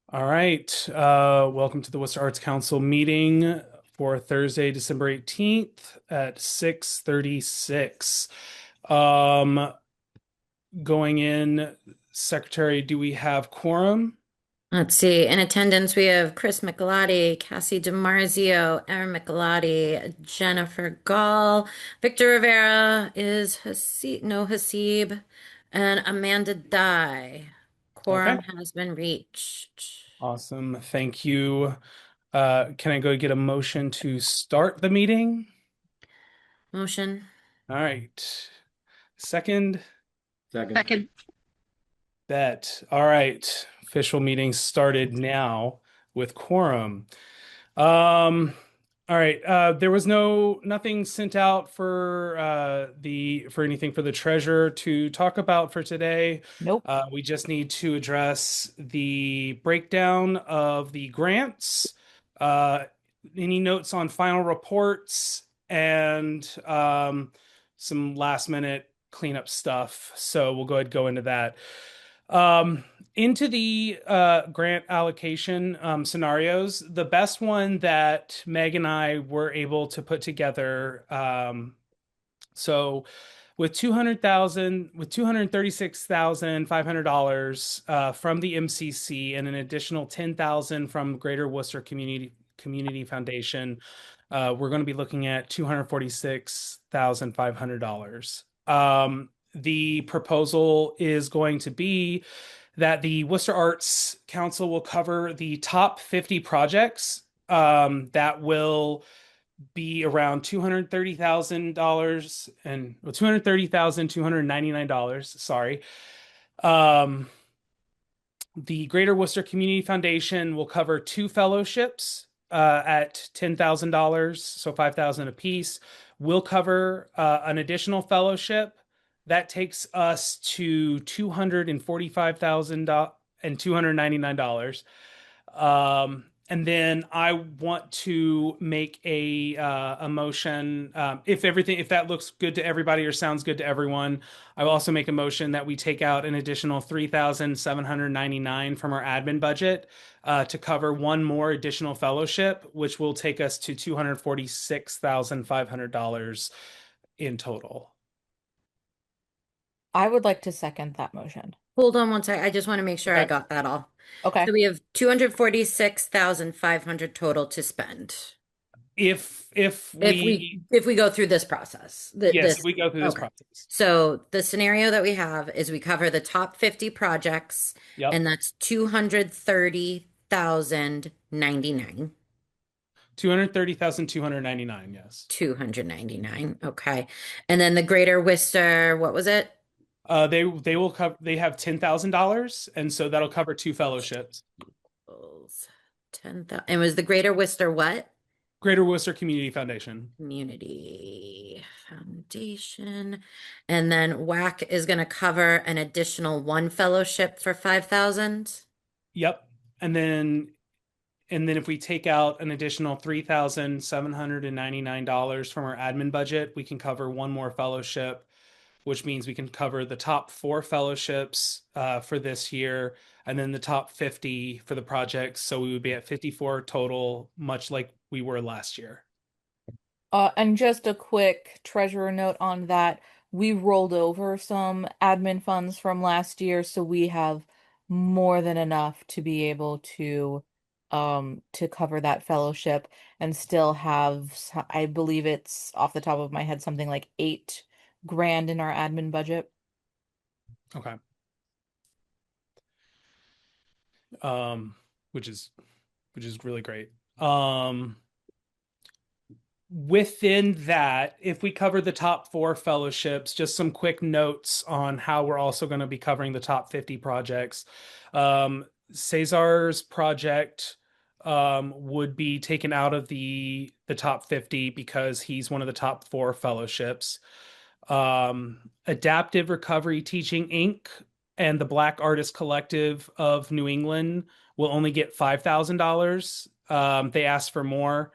All right. Welcome to the Worcester Arts Council meeting for Thursday, December 18th at 6:36. Um, Going in, Secretary, do we have quorum? Let's see. In attendance, we have Chris Michelotti, Cassie DiMarzio, Erin Michelotti, Jennifer Gall, Victor Rivera is Hasib, and Amanda Dye. Okay. Quorum has been reached. Awesome. Thank you. Can I go get a motion to start the meeting? Motion. All right. Second, Second. Second. bet. All right. Official meeting started now with quorum. Um, all right. There was nothing sent out for for anything for the treasurer to talk about for today. Nope. We just need to address the breakdown of the grants, uh, any notes on final reports, and some last minute cleanup stuff. So we'll go ahead and go into that. Um, into the grant allocation scenarios, the best one that Meg and I were able to put together. So with 200,000, with $236,500 from the MCC and an additional 10,000 from Greater Worcester Community Foundation, we're going to be looking at $246,500. The proposal is going to be that the Worcester Arts Council will cover the top 50 projects that will be around $230,000 and well, $230,299. Sorry. Um, the Greater Worcester Community Foundation will cover two fellowships at $10,000, so 5,000 apiece. We'll cover an additional fellowship that takes us to $245,299. And then I want to make a motion if that looks good to everybody or sounds good to everyone. I will also make a motion that we take out an additional 3,799 from our admin budget to cover one more additional fellowship, which will take us to $246,500 in total. I would like to second that motion. Hold on one sec. I just want to make sure I Okay. got that all. Okay. So we have 246,500 total to spend. If If we we if we go through this process, Yes, if this we go through this okay. process. So the scenario that we have is we cover the top 50 projects, Yep. and that's 230,099. 230,299, yes. 299. Okay. And then the Greater Worcester, what was it? They will cover. They have $10,000, and so that'll cover two fellowships. 10,000. And was the Greater Worcester what? Greater Worcester Community Foundation. Community Foundation. And then WAC is going to cover an additional one fellowship for 5,000. Yep. And then if we take out an additional $3,799 from our admin budget, we can cover one more fellowship, which means we can cover the top four fellowships for this year, and then the top 50 for the project. So we would be at 54 total, much like we were last year. And just a quick treasurer note on that. We rolled over some admin funds from last year, so we have more than enough to be able to cover that fellowship and still have, I believe it's off the top of my head, something like 8 grand in our admin budget. Okay. Um, which is really great. Within that, if we cover the top four fellowships, just some quick notes on how we're also going to be covering the top 50 projects. Cesar's project would be taken out of the top 50 because he's one of the top four fellowships. Adaptive Recovery Teaching Inc. and the Black Artist Collective of New England will only get $5,000. They asked for more.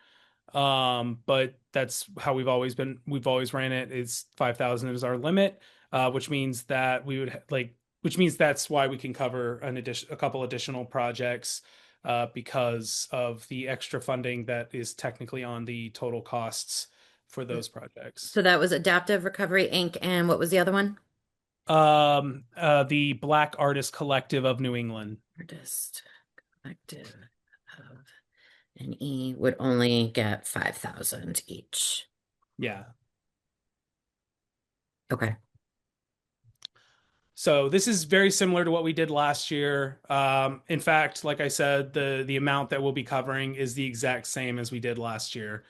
But that's how we've always ran it is 5,000 is our limit, which means that we would like which means that's why we can cover a couple additional projects because of the extra funding that is technically on the total costs for those projects. So that was Adaptive Recovery Inc. And what was the other one? The Black Artist Collective of New England. Artist Collective of NE would only get 5,000 each. Yeah. Okay. So this is very similar to what we did last year. In fact, like I said, the amount that we'll be covering is the exact same as we did last year.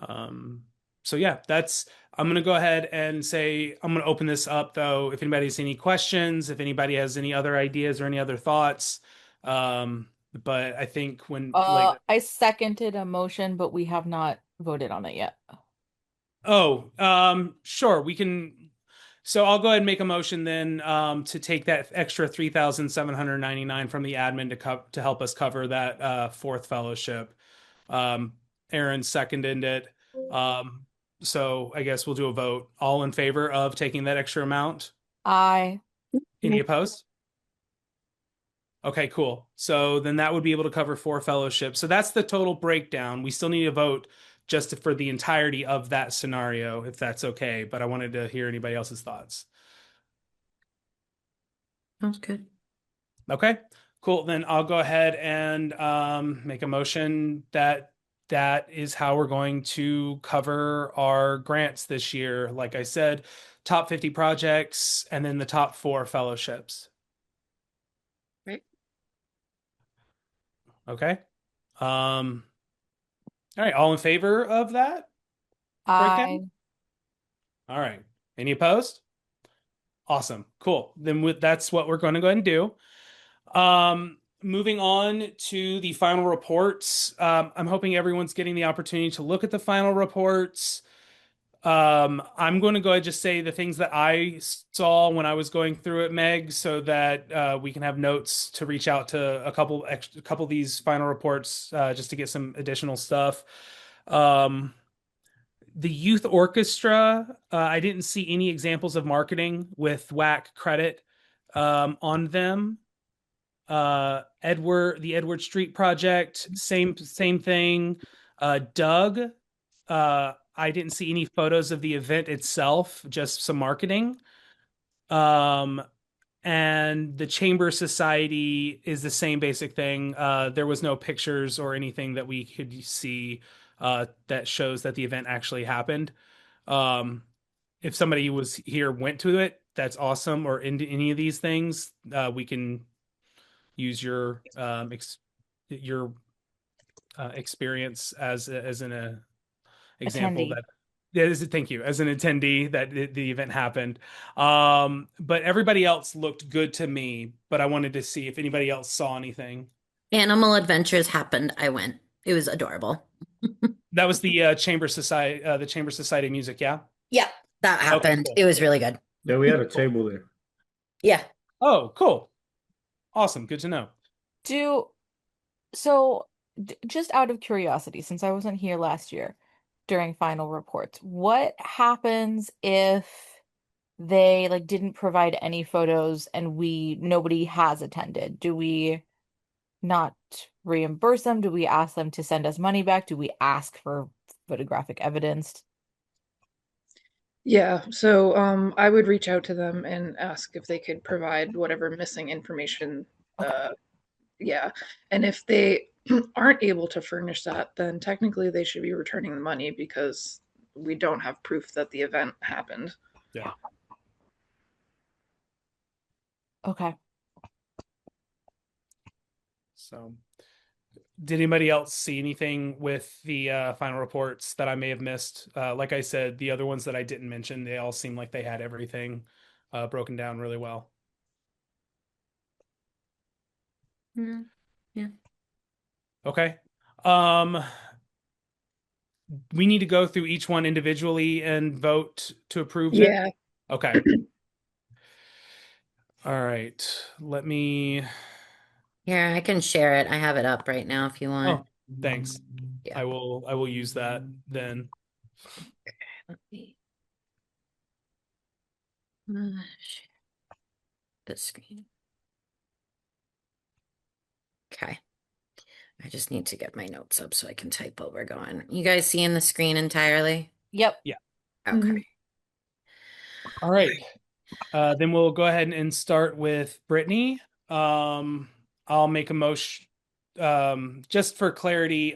Um, so yeah, that's I'm gonna go ahead and say I'm gonna open this up though. If anybody has any questions, if anybody has any other ideas or any other thoughts. But I think when like I seconded a motion, but we have not voted on it yet. oh, sure, we can. So I'll go ahead and make a motion then to take that extra 3,799 from the admin to help us cover that fourth fellowship. Um, Aaron seconded it. Um, so I guess we'll do a vote. All in favor of taking that extra amount? I Any opposed? Okay, cool. So then that would be able to cover four fellowships. So that's the total breakdown. We still need a vote just for the entirety of that scenario, if that's okay. But I wanted to hear anybody else's thoughts. Sounds good. Okay, cool. Then I'll go ahead and make a motion that that is how we're going to cover our grants this year. Like I said, top 50 projects and then the top four fellowships. Right. Okay. Um, all right, all in favor of that breakdown? I All right. Any opposed? Awesome. Cool. Then that's what we're going to go ahead and do. Moving on to the final reports. I'm hoping everyone's getting the opportunity to look at the final reports. I'm going to go ahead and just say the things that I saw when I was going through it, Meg, so that we can have notes to reach out to a couple of these final reports just to get some additional stuff. Um, the youth orchestra, I didn't see any examples of marketing with WAC credit on them. The Edward Street project, same thing. Doug, I didn't see any photos of the event itself, just some marketing. Um, and the Chamber Society is the same basic thing. There was no pictures or anything that we could see that shows that the event actually happened. Um, if somebody was here, went to it, that's awesome, or into any of these things, we can use your experience as an example attendee. that thank you as an attendee that the event happened. But everybody else looked good to me, but I wanted to see if anybody else saw anything. Animal Adventures happened. I went. It was adorable. That was the Chamber Society music, yeah. Yep, that Okay, happened. cool. It was really good. Yeah, we had a table there. Yeah. Oh, cool. Awesome. Good to know. Do so just out of curiosity, since I wasn't here last year during final reports, what happens if they like didn't provide any photos and nobody has attended? Do we not reimburse them? Do we ask them to send us money back? Do we ask for photographic evidence? Yeah, so I would reach out to them and ask if they could provide whatever missing information. Okay. Yeah, and if they aren't able to furnish that, then technically they should be returning the money because we don't have proof that the event happened. Yeah. Okay. So, did anybody else see anything with the final reports that I may have missed? Like I said, the other ones that I didn't mention, they all seem like they had everything broken down really well. Mm, yeah. Okay. We need to go through each one individually and vote to approve them. Yeah, Okay. All right. Let me. Here, I can share it. I have it up right now if you want. Oh, thanks. Yeah. I will use that then. Let me share. the screen. Okay. I just need to get my notes up so I can type while we're going. You guys seeing the screen entirely? Yep. Yeah. Mhm. Okay. All right. Then we'll go ahead and start with Brittany. I'll make a motion, just for clarity,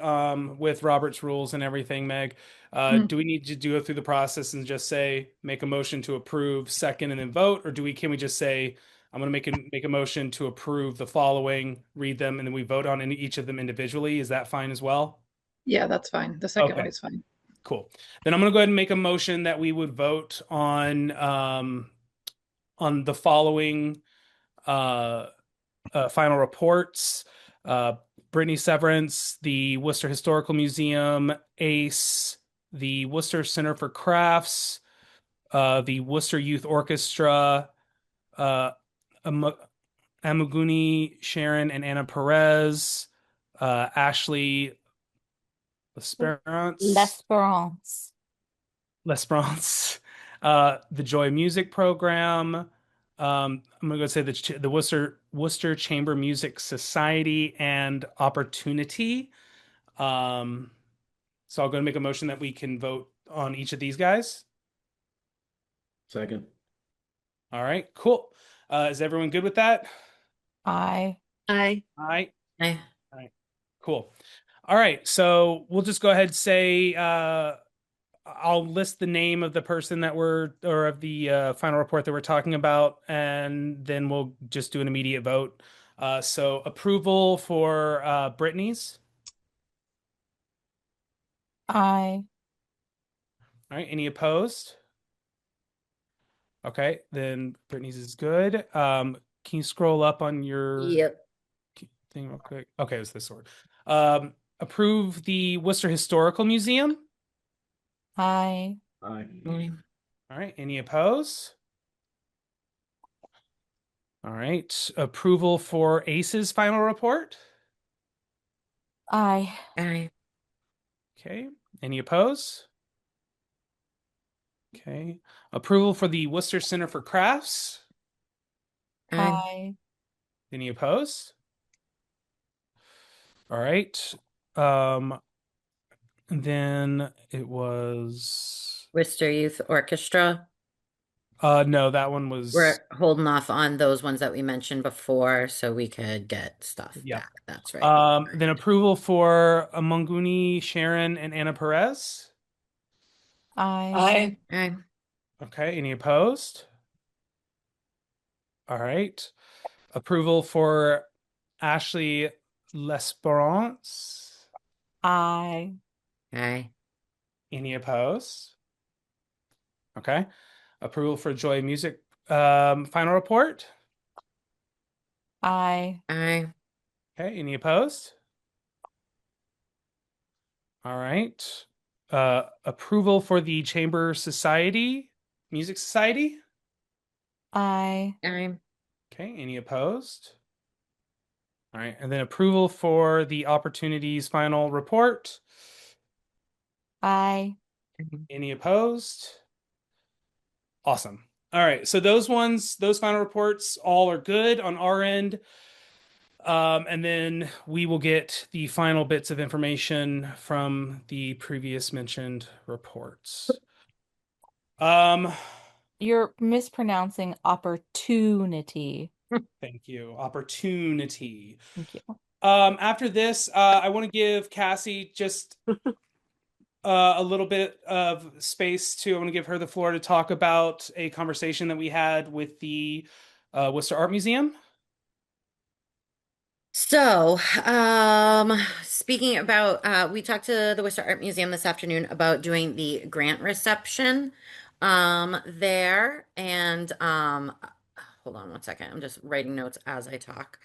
with Robert's rules and everything, Meg. Mm. Do we need to do it through the process and just say make a motion to approve, second, and then vote, or can we just say I'm going to make a motion to approve the following, read them, and then we vote on each of them individually? Is that fine as well? Yeah, that's fine. The second way Okay, is fine. cool. Then I'm going to go ahead and make a motion that we would vote on the following uh, final reports. Uh, Brittany Severance, the Worcester Historical Museum, ACE, the Worcester Center for Crafts, the Worcester Youth Orchestra, uh, Am- Amuguni Sharon and Anna Perez, Ashley Lesperance, L'Esperance. Lesperance, the Joy Music Program. I'm gonna go say the Worcester Chamber Music Society and Opportunity. Um, so I'll go and make a motion that we can vote on each of these guys. Second. All right, cool. Is everyone good with that? I. Aye. All right, Aye. all right, cool. All right, so we'll just go ahead and say I'll list the name of the person or of the final report that we're talking about, and then we'll just do an immediate vote. So approval for Brittany's. I. All right, any opposed? Okay, then Brittany's is good. Can you scroll up on your Yep. thing real quick? Okay, it was this one. Approve the Worcester Historical Museum. I. Aye. Aye. All right, any opposed? All right, approval for ACE's final report. I. Aye. Okay, any opposed? Okay, approval for the Worcester Center for Crafts. Aye. I. Any opposed? All right. Um, then it was Worcester Youth Orchestra. no, that one was We're holding off on those ones that we mentioned before so we could get stuff yep. back. That's right. Then approval for Amanguni, Sharon, and Anna Perez. I. Aye. Aye. Okay, any opposed? All right. Approval for Ashley Lesperance. I. Aye. Any opposed? Okay. Approval for Joy Music final report. I. Aye. Okay, any opposed? All right. Approval for the Chamber Society, Music Society. I. Aye. Okay, any opposed? All right, and then approval for the Opportunities final report. I. Any opposed? Awesome. All right, so those final reports all are good on our end. And then we will get the final bits of information from the previous mentioned reports. Um, You're mispronouncing opportunity. Thank you. Opportunity. Thank you. After this, I want to give Cassie just a little bit of space to. I want to give her the floor to talk about a conversation that we had with the Worcester Art Museum. So, speaking about, we talked to the Worcester Art Museum this afternoon about doing the grant reception, there. And, hold on one second. I'm just writing notes as I talk.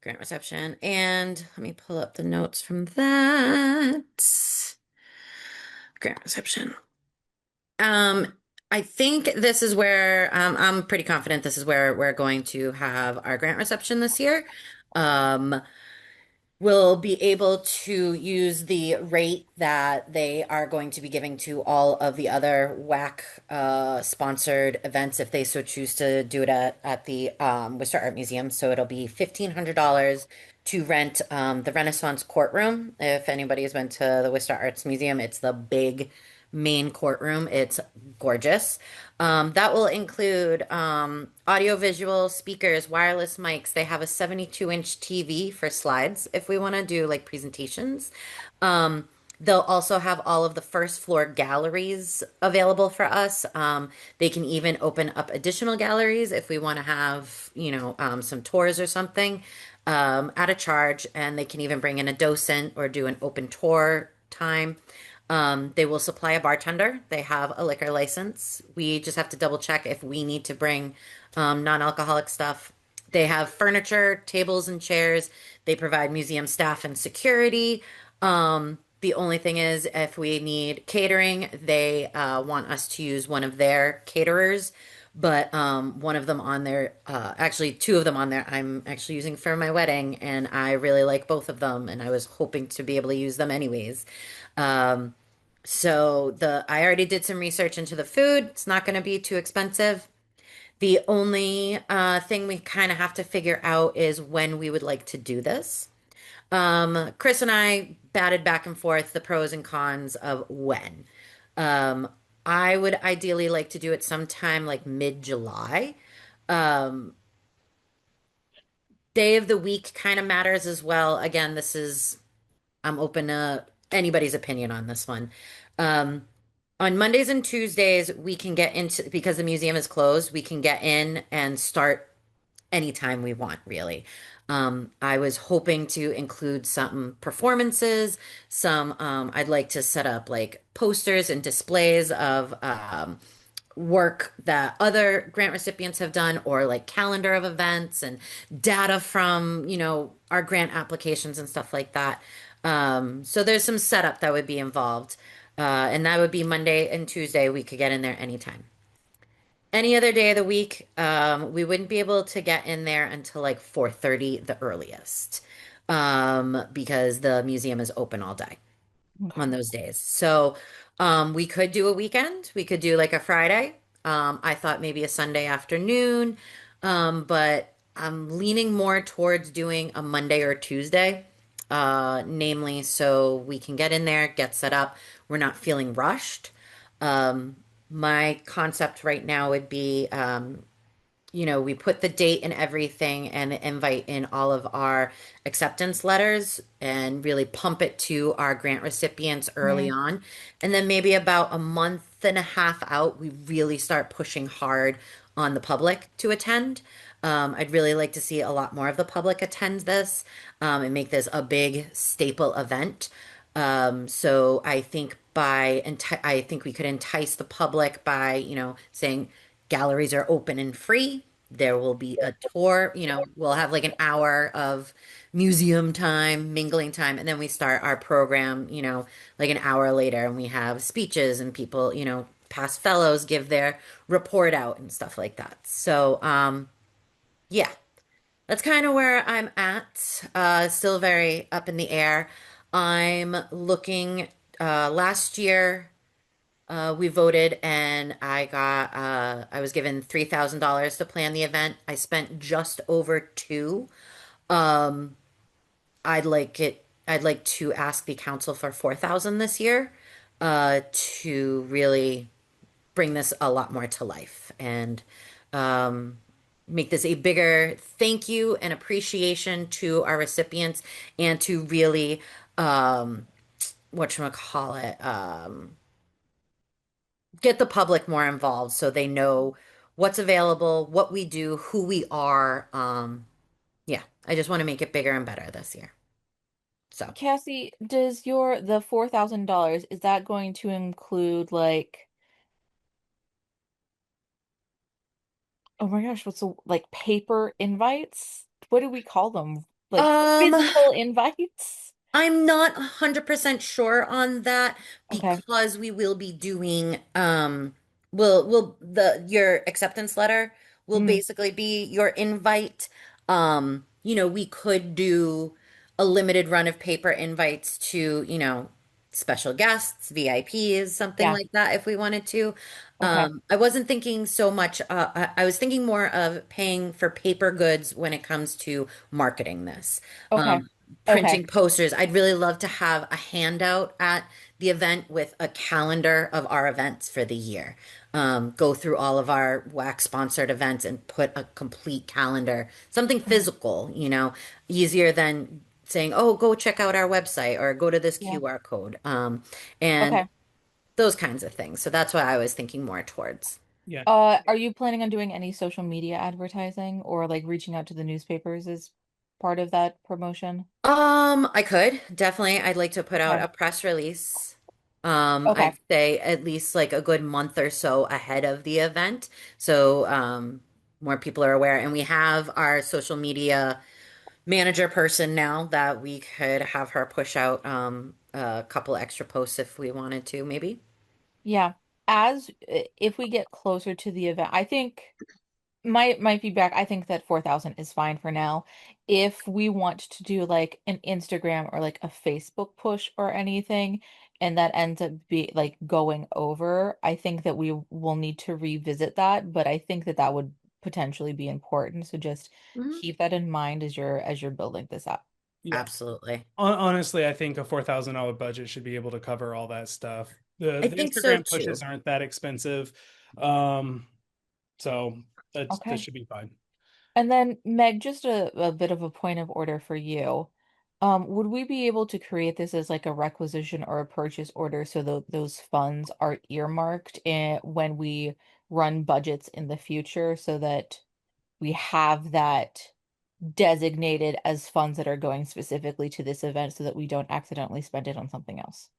Grant reception. And let me pull up the notes from that. Grant reception. Um, I think this is where, I'm pretty confident this is where we're going to have our grant reception this year. Um, will be able to use the rate that they are going to be giving to all of the other WAC sponsored events if they so choose to do it at the Worcester Art Museum. So it'll be $1,500 to rent the Renaissance courtroom. If anybody has been to the Worcester Arts Museum, it's the big main courtroom. It's gorgeous. That will include audio-visual speakers, wireless mics. They have a 72-inch TV for slides if we want to do like presentations. Um, they'll also have all of the first floor galleries available for us. They can even open up additional galleries if we want to have, some tours or something at a charge. And they can even bring in a docent or do an open tour time. They will supply a bartender. They have a liquor license. We just have to double check if we need to bring non-alcoholic stuff. They have furniture, tables and chairs. They provide museum staff and security. The only thing is, if we need catering, they want us to use one of their caterers. But one of them on there, actually two of them on there, I'm actually using for my wedding, and I really like both of them, and I was hoping to be able to use them anyways. Um, I already did some research into the food. It's not going to be too expensive. The only thing we kind of have to figure out is when we would like to do this. Chris and I batted back and forth the pros and cons of when. Um, I would ideally like to do it sometime like mid-July. Um, Day of the week kind of matters as well. Again, I'm open to anybody's opinion on this one. Um, on Mondays and Tuesdays, we can get into, because the museum is closed, we can get in and start anytime we want, really. I was hoping to include some performances, I'd like to set up like posters and displays of work that other grant recipients have done, or like calendar of events and data from, our grant applications and stuff like that. So there's some setup that would be involved. And that would be Monday and Tuesday. We could get in there anytime. Any other day of the week, we wouldn't be able to get in there until like 4:30, the earliest, because the museum is open all day Okay. on those days. So we could do a weekend. We could do like a Friday. I thought maybe a Sunday afternoon, but I'm leaning more towards doing a Monday or Tuesday, namely so we can get in there, get set up. We're not feeling rushed. Um, my concept right now would be we put the date and everything and the invite in all of our acceptance letters and really pump it to our grant recipients early Right. on. And then maybe about a month and a half out, we really start pushing hard on the public to attend. I'd really like to see a lot more of the public attend this, and make this a big staple event. So I think we could entice the public by, saying galleries are open and free. There will be a tour, we'll have like an hour of museum time, mingling time, and then we start our program, like an hour later, and we have speeches and people, past fellows give their report out and stuff like that. So, yeah, that's kind of where I'm at. Still very up in the air. I'm looking, last year, we voted and I was given $3,000 to plan the event. I spent just over two. Um, I'd like to ask the council for 4,000 this year, to really bring this a lot more to life and, um, make this a bigger thank you and appreciation to our recipients, and to really, whatchamacallit, get the public more involved so they know what's available, what we do, who we are. Yeah, I just want to make it bigger and better this year. So, Cassie, does the $4,000, is that going to include like, oh my gosh, like paper invites? What do we call them? Like um, physical invites? I'm not 100% sure on that, Okay. because we will be doing will the your acceptance letter will Mm, basically be your invite. We could do a limited run of paper invites to, special guests, VIPs, something Yeah. like that if we wanted to. Okay. I wasn't thinking so much, I was thinking more of paying for paper goods when it comes to marketing this. Okay. Um, Okay. Printing posters. I'd really love to have a handout at the event with a calendar of our events for the year. Go through all of our wax sponsored events and put a complete calendar, something Mhm. physical, easier than saying, oh, go check out our website or go to this Yeah. QR code. And Okay. those kinds of things. So that's what I was thinking more towards. Yeah. Are you planning on doing any social media advertising or like reaching out to the newspapers as part of that promotion? I could definitely. I'd like to put out Okay. a press release. Okay. I'd say at least like a good month or so ahead of the event, so more people are aware. And we have our social media manager person now that we could have her push out a couple extra posts if we wanted to, maybe. Yeah. If we get closer to the event, I think my feedback, I think that 4,000 is fine for now. If we want to do like an Instagram or like a Facebook push or anything, and that ends up be like going over, I think that we will need to revisit that, but I think that that would potentially be important. So just Mhm. keep that in mind as you're building this up. Yeah. Absolutely. Honestly, I think a $4,000 budget should be able to cover all that stuff. The I the think so Instagram pushes too. aren't that expensive. Um, so that Okay. should be fine. And then Meg, just a bit of a point of order for you. Would we be able to create this as like a requisition or a purchase order so that those funds are earmarked when we run budgets in the future so that we have that designated as funds that are going specifically to this event so that we don't accidentally spend it on something else?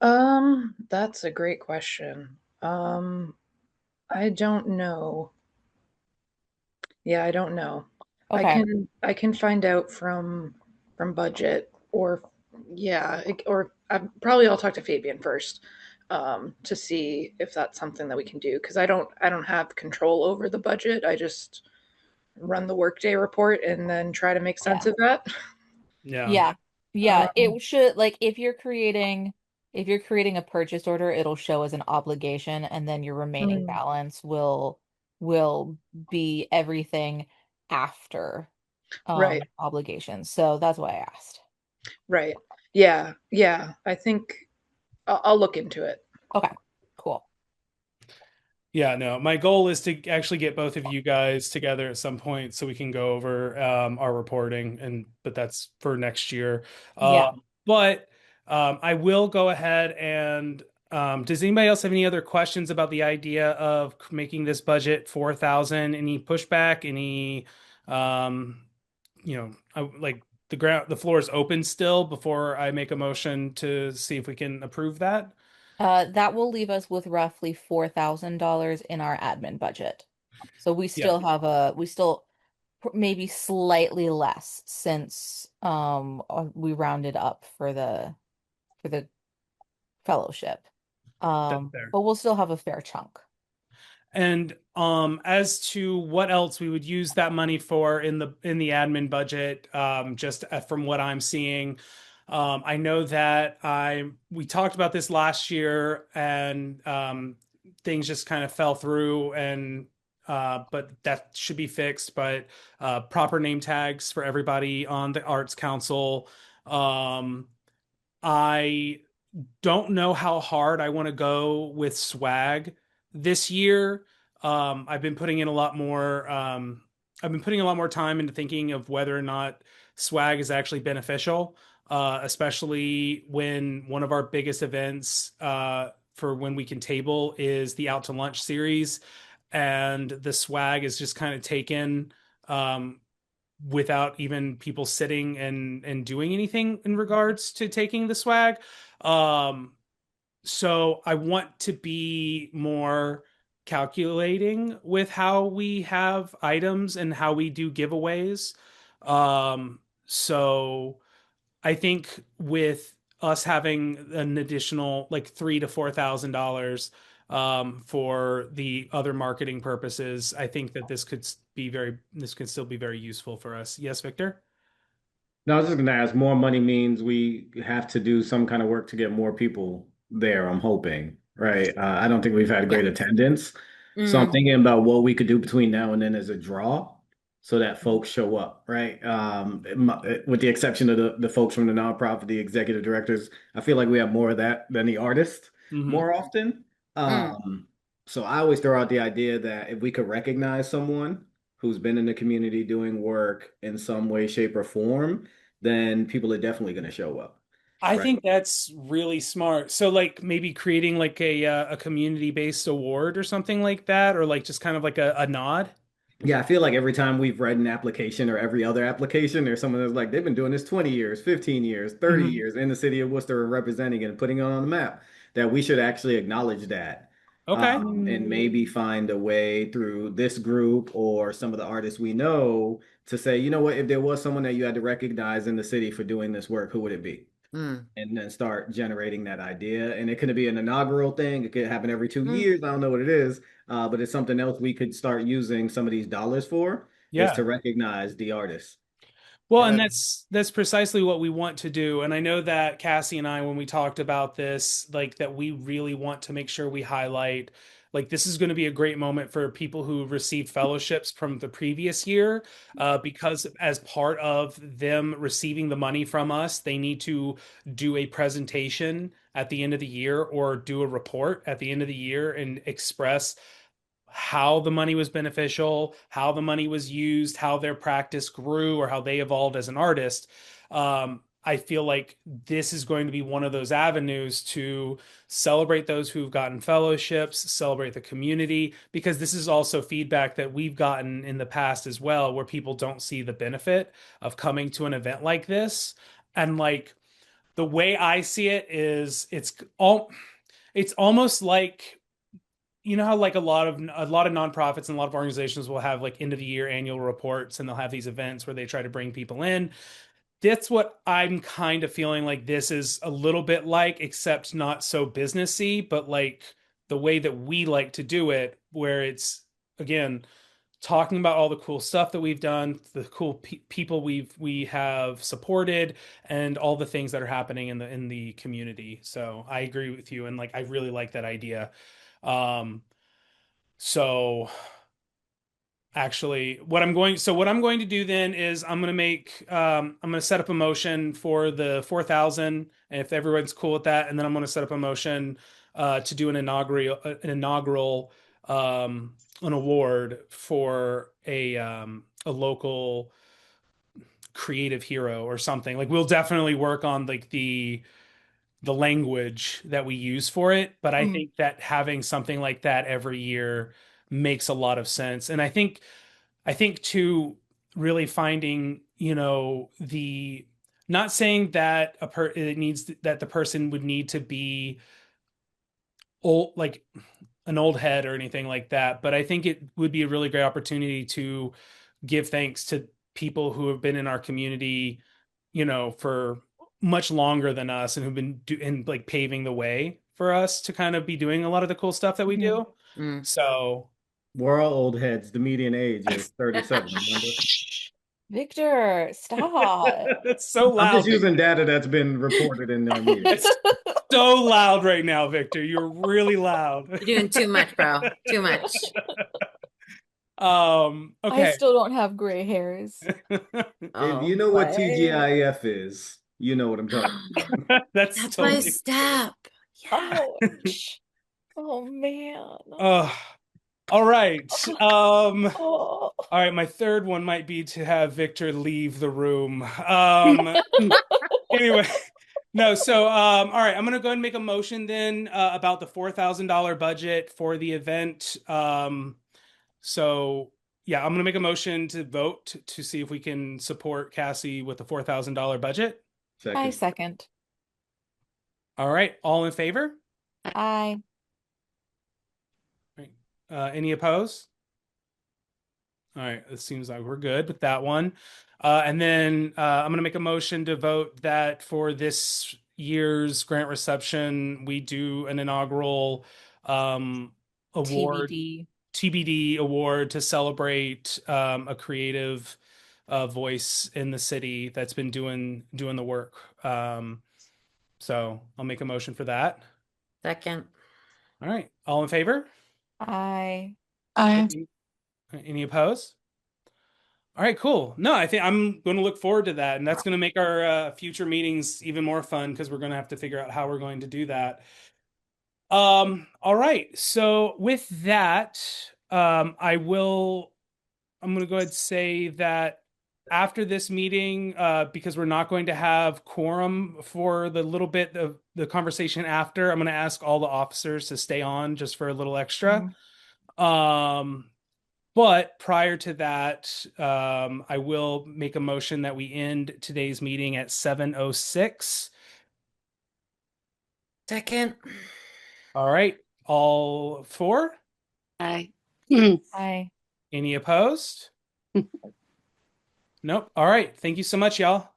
That's a great question. I don't know. Yeah, I don't know. Okay. I can find out from budget or yeah, or probably I'll talk to Fabian first to see if that's something that we can do because I don't have control over the budget. I just run the workday report and then try to make sense Yeah. of that. Yeah. Yeah. Yeah, Um, it should like if you're creating a purchase order, it'll show as an obligation and then your remaining mm, balance will be everything after right, obligations. So that's why I asked. right. Yeah, yeah. I think I'll look into it. Okay. Cool. Yeah, no. My goal is to actually get both of you guys together at some point so we can go over our reporting and but that's for next year. Yeah. But I will go ahead and does anybody else have any other questions about the idea of making this budget 4,000? Any pushback? Any um, like the floor is open still before I make a motion to see if we can approve that? That will leave us with roughly $4,000 in our admin budget. So Yeah, we still maybe slightly less since we rounded up for the fellowship. that's fair. But we'll still have a fair chunk. And as to what else we would use that money for in the admin budget, just from what I'm seeing, I know that I we talked about this last year, and things just kind of fell through, and but that should be fixed. But proper name tags for everybody on the Arts Council. I don't know how hard I want to go with swag this year. I've been putting in a lot more. I've been putting a lot more time into thinking of whether or not swag is actually beneficial, especially when one of our biggest events for when we can table is the Out to Lunch series, and the swag is just kind of taken. Without even people sitting and doing anything in regards to taking the swag. Um, so I want to be more calculating with how we have items and how we do giveaways. So I think with us having an additional like $3,000 to $4,000 for the other marketing purposes, I think that this could still be very useful for us. Yes, Victor? No, I was just gonna ask, more money means we have to do some kind of work to get more people there, I'm hoping, right? I don't think we've had Yeah. great attendance. So I'm Mm, thinking about what we could do between now and then as a draw so that folks show up, right? With the exception of the folks from the nonprofit, the executive directors, I feel like we have more of that than the artists Hmm. more often. mm, Um, so I always throw out the idea that if we could recognize someone who's been in the community doing work in some way, shape, or form, then people are definitely going to show up, I right? think that's really smart. So like maybe creating like a community-based award or something like that, or like just kind of like a nod. Yeah, I feel like every time we've read an application or every other application, there's someone that's like, they've been doing this 20 years, 15 years, 30 Hmm. years in the city of Worcester and representing it and putting it on the map, that we should actually acknowledge that. Okay. And Mm. maybe find a way through this group or some of the artists we know to say, you know what, if there was someone that you had to recognize in the city for doing this work, who would it be? mm, And then start generating that idea. And it could be an inaugural thing. It could happen every two mm. years. I don't know what it is, but it's something else we could start using some of these dollars for is Yeah. to recognize the artists. Well, and Good. that's precisely what we want to do. And I know that Cassie and I, when we talked about this, like that we really want to make sure we highlight, like this is going to be a great moment for people who received fellowships from the previous year, because as part of them receiving the money from us, they need to do a presentation at the end of the year or do a report at the end of the year and express how the money was beneficial, how the money was used, how their practice grew, or how they evolved as an artist. I feel like this is going to be one of those avenues to celebrate those who've gotten fellowships, celebrate the community, because this is also feedback that we've gotten in the past as well, where people don't see the benefit of coming to an event like this. And like the way I see it is it's almost like you know how like a lot of nonprofits and a lot of organizations will have like end of the year annual reports and they'll have these events where they try to bring people in. That's what I'm kind of feeling like this is a little bit like, except not so businessy, but like the way that we like to do it, where it's again talking about all the cool stuff that we've done, the cool people we have supported, and all the things that are happening in the community. So I agree with you, and like I really like that idea. Um, so actually, what I'm going to do then is I'm going to set up a motion for the 4,000, and if everyone's cool with that, and then I'm going to set up a motion to do an award for a local creative hero or something. Like we'll definitely work on like the language that we use for it. But I Mm. think that having something like that every year makes a lot of sense. And I think too, really finding, the not saying that it needs that the person would need to be old, like an old head or anything like that, but I think it would be a really great opportunity to give thanks to people who have been in our community, for much longer than us and who've been and like paving the way for us to kind of be doing a lot of the cool stuff that we Mhm. do. Mm. So, We're all old heads. The median age is 37, remember? shh, Victor, stop. that's so I'm just loud. using data that's been reported in our meetings. It's so loud right now, Victor. You're really loud. You're doing too much, bro. Too much. I Okay. still don't have gray hairs. If Oh, you know what what? TGIF is, you know what I'm talking That's That's my totally step. Yeah. Ouch. Oh man. uh all right. Oh. All right, my third one might be to have Victor leave the room. Anyway, no, so all right, I'm gonna go ahead and make a motion then about the $4,000 budget for the event. So yeah, I'm gonna make a motion to vote to see if we can support Cassie with the $4,000 budget. I Second. second. All right, all in favor? I. Right. Any opposed? All right, it seems like we're good with that one. And then I'm going to make a motion to vote that for this year's grant reception, we do an inaugural award, TBD. TBD award to celebrate a creative voice in the city that's been doing the work. So I'll make a motion for that. Second. All right, all in favor? I Any opposed? All right, cool. No, I think I'm going to look forward to that, and that's going to make our future meetings even more fun because we're going to have to figure out how we're going to do that. All right. So with that, I'm going to go ahead and say that after this meeting, because we're not going to have quorum for the little bit of the conversation after, I'm going to ask all the officers to stay on just for a little extra. But prior to that, I will make a motion that we end today's meeting at 7:06. Second. All right. All for? Aye. I Any opposed? Nope. All right. Thank you so much, y'all.